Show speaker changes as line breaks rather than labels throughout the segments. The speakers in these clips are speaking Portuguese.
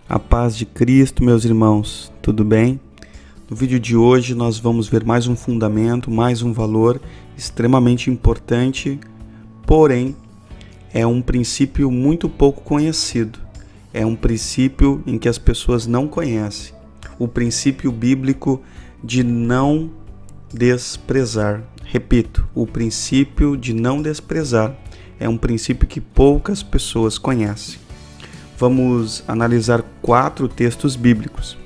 A paz de Cristo, meus irmãos, tudo bem? No vídeo de hoje nós vamos ver mais um fundamento, mais um valor extremamente importante, porém é um princípio muito pouco conhecido. É um princípio em que as pessoas não conhecem. O princípio bíblico de não desprezar. Repito, o princípio de não desprezar é um princípio que poucas pessoas conhecem. Vamos analisar 4 textos bíblicos.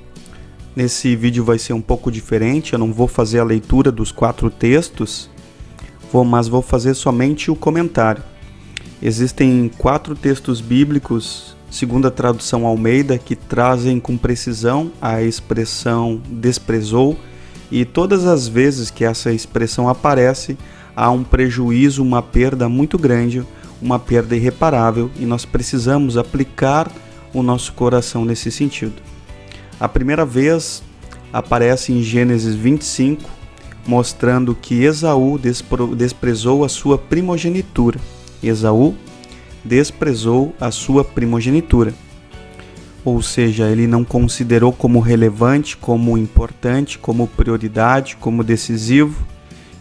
Nesse vídeo vai ser um pouco diferente, eu não vou fazer a leitura dos 4 textos, mas vou fazer somente o comentário. Existem 4 textos bíblicos, segundo a tradução Almeida, que trazem com precisão a expressão desprezou, e todas as vezes que essa expressão aparece, há um prejuízo, uma perda muito grande, uma perda irreparável, e nós precisamos aplicar o nosso coração nesse sentido. A primeira vez aparece em Gênesis 25, mostrando que Esaú desprezou a sua primogenitura. Esaú desprezou a sua primogenitura. Ou seja, ele não considerou como relevante, como importante, como prioridade, como decisivo.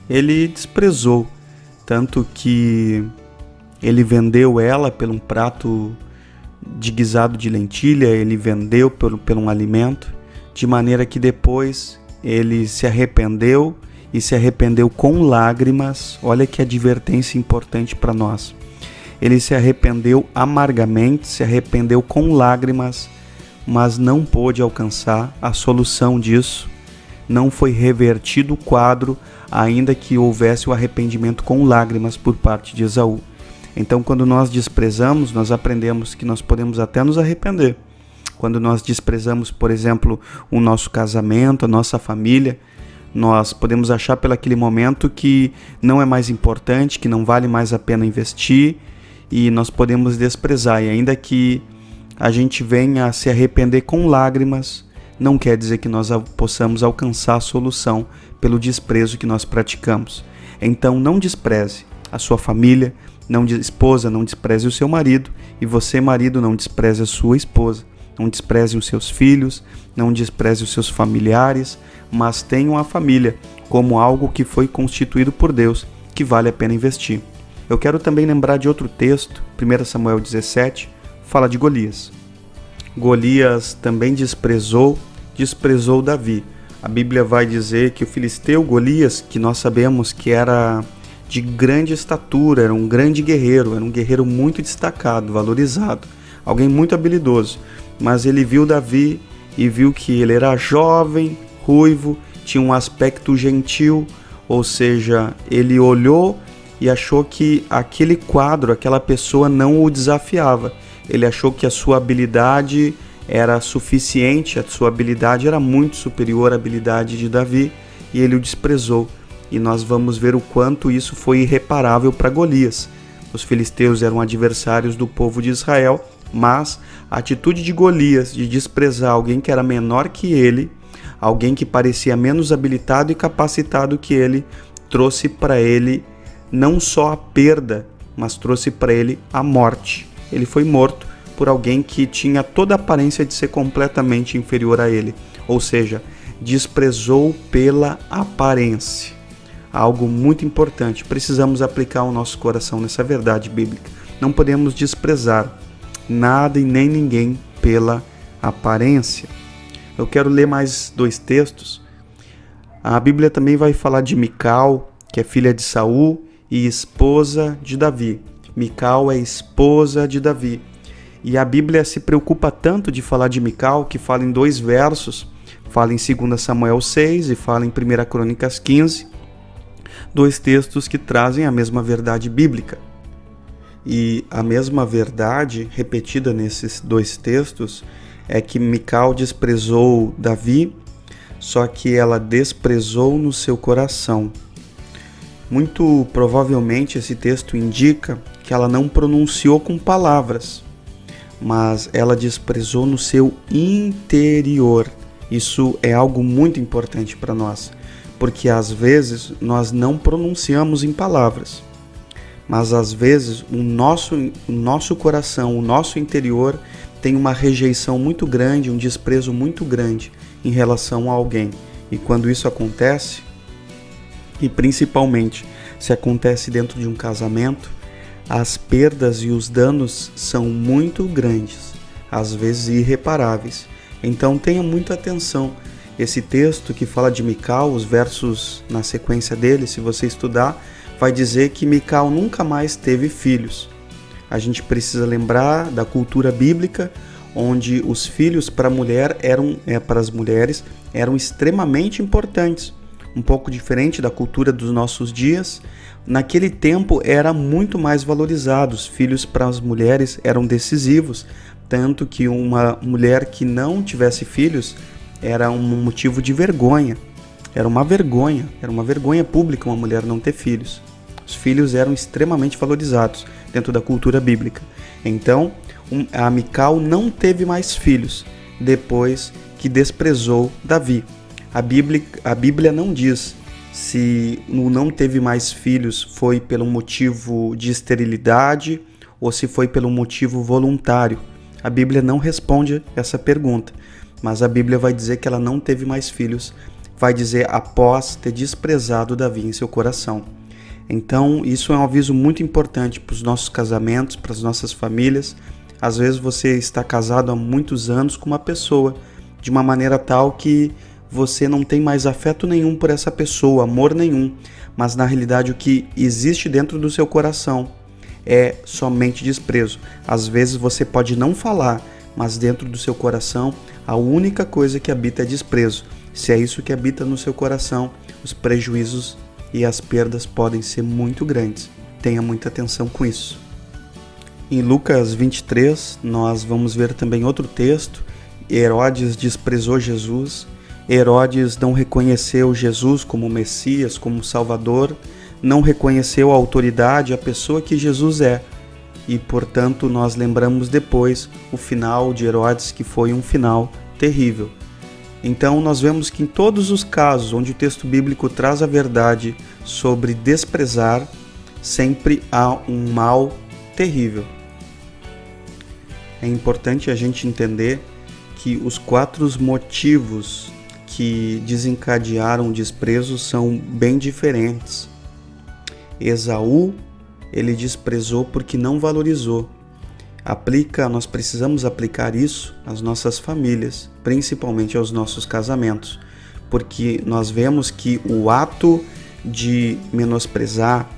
Ele desprezou, tanto que ele vendeu ela por um prato de guisado de lentilha, ele vendeu por um alimento, de maneira que depois ele se arrependeu e se arrependeu com lágrimas. Olha que advertência importante para nós. Ele se arrependeu amargamente, se arrependeu com lágrimas, mas não pôde alcançar a solução disso. Não foi revertido o quadro, ainda que houvesse o arrependimento com lágrimas por parte de Esaú. Então, quando nós desprezamos, nós aprendemos que nós podemos até nos arrepender. Quando nós desprezamos, por exemplo, o nosso casamento, a nossa família, nós podemos achar pelaquele momento que não é mais importante, que não vale mais a pena investir, e nós podemos desprezar. E ainda que a gente venha a se arrepender com lágrimas, não quer dizer que nós possamos alcançar a solução pelo desprezo que nós praticamos. Então, não despreze a sua família, esposa, não despreze o seu marido, e você, marido, não despreze a sua esposa, não despreze os seus filhos, não despreze os seus familiares, mas tenham a família como algo que foi constituído por Deus, que vale a pena investir. Eu quero também lembrar de outro texto, 1 Samuel 17, fala de Golias. Golias também desprezou Davi. A Bíblia vai dizer que o filisteu Golias, que nós sabemos que era de grande estatura, era um grande guerreiro, era um guerreiro muito destacado, valorizado, alguém muito habilidoso, mas ele viu Davi e viu que ele era jovem, ruivo, tinha um aspecto gentil, ou seja, ele olhou e achou que aquele quadro, aquela pessoa não o desafiava. Ele achou que a sua habilidade era suficiente, a sua habilidade era muito superior à habilidade de Davi, e ele o desprezou. E nós vamos ver o quanto isso foi irreparável para Golias. Os filisteus eram adversários do povo de Israel, mas a atitude de Golias de desprezar alguém que era menor que ele, alguém que parecia menos habilitado e capacitado que ele, trouxe para ele não só a perda, mas trouxe para ele a morte. Ele foi morto por alguém que tinha toda a aparência de ser completamente inferior a ele, ou seja, desprezou pela aparência. Algo muito importante, precisamos aplicar o nosso coração nessa verdade bíblica. Não podemos desprezar nada e nem ninguém pela aparência. Eu quero ler mais 2 textos. A Bíblia também vai falar de Mical, que é filha de Saul e esposa de Davi. Mical é esposa de Davi. E a Bíblia se preocupa tanto de falar de Mical que fala em 2 versos, fala em 2 Samuel 6 e fala em 1 Crônicas 15, 2 textos que trazem a mesma verdade bíblica. E a mesma verdade repetida nesses 2 textos é que Mical desprezou Davi, só que ela desprezou no seu coração. Muito provavelmente esse texto indica que ela não pronunciou com palavras, mas ela desprezou no seu interior. Isso é algo muito importante para nós, porque às vezes nós não pronunciamos em palavras, mas às vezes o nosso coração, o nosso interior tem uma rejeição muito grande, um desprezo muito grande em relação a alguém. E quando isso acontece, e principalmente se acontece dentro de um casamento, as perdas e os danos são muito grandes, às vezes irreparáveis. Então tenha muita atenção. Esse texto que fala de Mical, os versos na sequência dele, se você estudar, vai dizer que Mical nunca mais teve filhos. A gente precisa lembrar da cultura bíblica, onde os filhos para as mulheres eram extremamente importantes. Um pouco diferente da cultura dos nossos dias. Naquele tempo era muito mais valorizado. Os filhos para as mulheres eram decisivos, tanto que uma mulher que não tivesse filhos era um motivo de vergonha. Era uma vergonha pública uma mulher não ter filhos. Os filhos eram extremamente valorizados dentro da cultura bíblica. Então, a Mical não teve mais filhos depois que desprezou Davi. A Bíblia não diz se o não teve mais filhos foi pelo motivo de esterilidade ou se foi pelo motivo voluntário. A Bíblia não responde essa pergunta, mas a Bíblia vai dizer que ela não teve mais filhos, vai dizer após ter desprezado Davi em seu coração. Então, isso é um aviso muito importante para os nossos casamentos, para as nossas famílias. Às vezes você está casado há muitos anos com uma pessoa, de uma maneira tal que você não tem mais afeto nenhum por essa pessoa, amor nenhum, mas na realidade o que existe dentro do seu coração é somente desprezo. Às vezes você pode não falar, mas dentro do seu coração a única coisa que habita é desprezo. Se é isso que habita no seu coração, os prejuízos e as perdas podem ser muito grandes. Tenha muita atenção com isso. Em Lucas 23, nós vamos ver também outro texto. Herodes desprezou Jesus. Herodes não reconheceu Jesus como Messias, como Salvador, não reconheceu a autoridade, a pessoa que Jesus é. E, portanto, nós lembramos depois o final de Herodes, que foi um final terrível. Então, nós vemos que em todos os casos onde o texto bíblico traz a verdade sobre desprezar, sempre há um mal terrível. É importante a gente entender que os 4 motivos que desencadearam o desprezo são bem diferentes. Esaú, ele desprezou porque não valorizou. Nós precisamos aplicar isso às nossas famílias, principalmente aos nossos casamentos, porque nós vemos que o ato de menosprezar,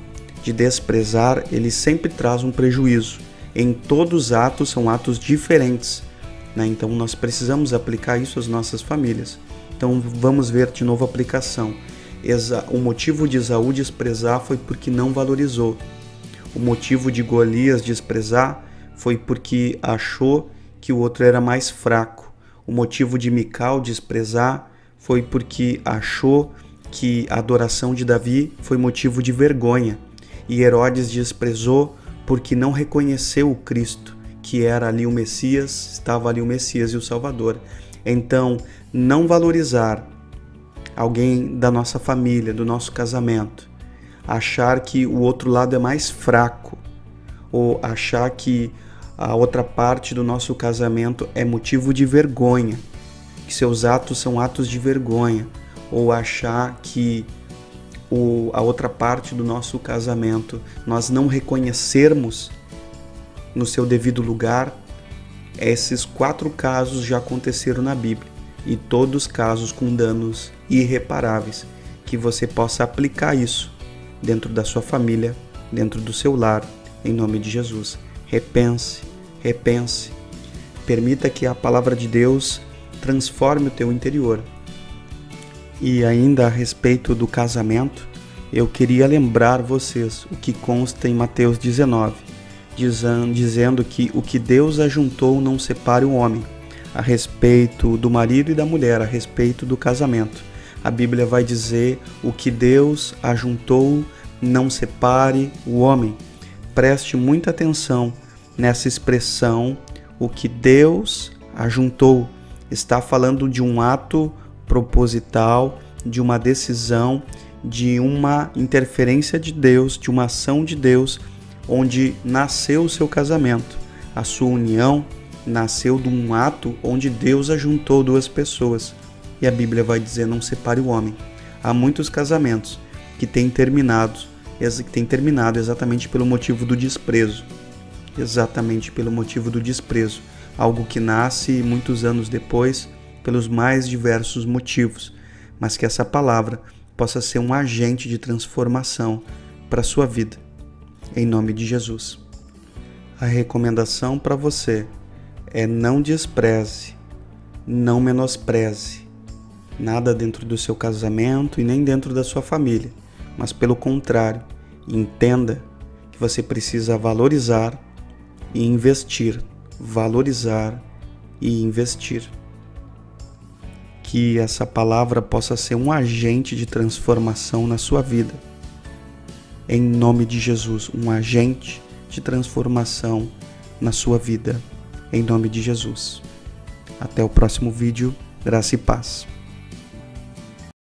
de desprezar, ele sempre traz um prejuízo. Em todos os atos são atos diferentes, né? Então nós precisamos aplicar isso às nossas famílias. Então vamos ver de novo a aplicação. O motivo de Esaú desprezar foi porque não valorizou. O motivo de Golias desprezar foi porque achou que o outro era mais fraco. O motivo de Mical desprezar foi porque achou que a adoração de Davi foi motivo de vergonha. E Herodes desprezou porque não reconheceu o Cristo, que era ali o Messias, estava ali o Messias e o Salvador. Então, não valorizar alguém da nossa família, do nosso casamento, achar que o outro lado é mais fraco, ou achar que a outra parte do nosso casamento é motivo de vergonha, que seus atos são atos de vergonha, ou achar que a outra parte do nosso casamento nós não reconhecermos no seu devido lugar. Esses 4 casos já aconteceram na Bíblia, e todos casos com danos irreparáveis, que você possa aplicar isso dentro da sua família, dentro do seu lar, em nome de Jesus. Repense, permita que a palavra de Deus transforme o teu interior. E ainda a respeito do casamento, eu queria lembrar vocês o que consta em Mateus 19, dizendo que o que Deus ajuntou não separe o homem, a respeito do marido e da mulher, a respeito do casamento. A Bíblia vai dizer: o que Deus ajuntou não separe o homem. Preste muita atenção nessa expressão, o que Deus ajuntou. Está falando de um ato proposital, de uma decisão, de uma interferência de Deus, de uma ação de Deus, onde nasceu o seu casamento, a sua união, nasceu de um ato onde Deus ajuntou duas pessoas. E a Bíblia vai dizer: não separe o homem. Há muitos casamentos que têm terminado exatamente pelo motivo do desprezo. Exatamente pelo motivo do desprezo. Algo que nasce muitos anos depois pelos mais diversos motivos. Mas que essa palavra possa ser um agente de transformação para a sua vida. Em nome de Jesus. A recomendação para você é: não despreze, não menospreze nada dentro do seu casamento e nem dentro da sua família, mas pelo contrário, entenda que você precisa valorizar e investir, valorizar e investir. Que essa palavra possa ser um agente de transformação na sua vida. Em nome de Jesus, um agente de transformação na sua vida. Em nome de Jesus. Até o próximo vídeo. Graça e paz.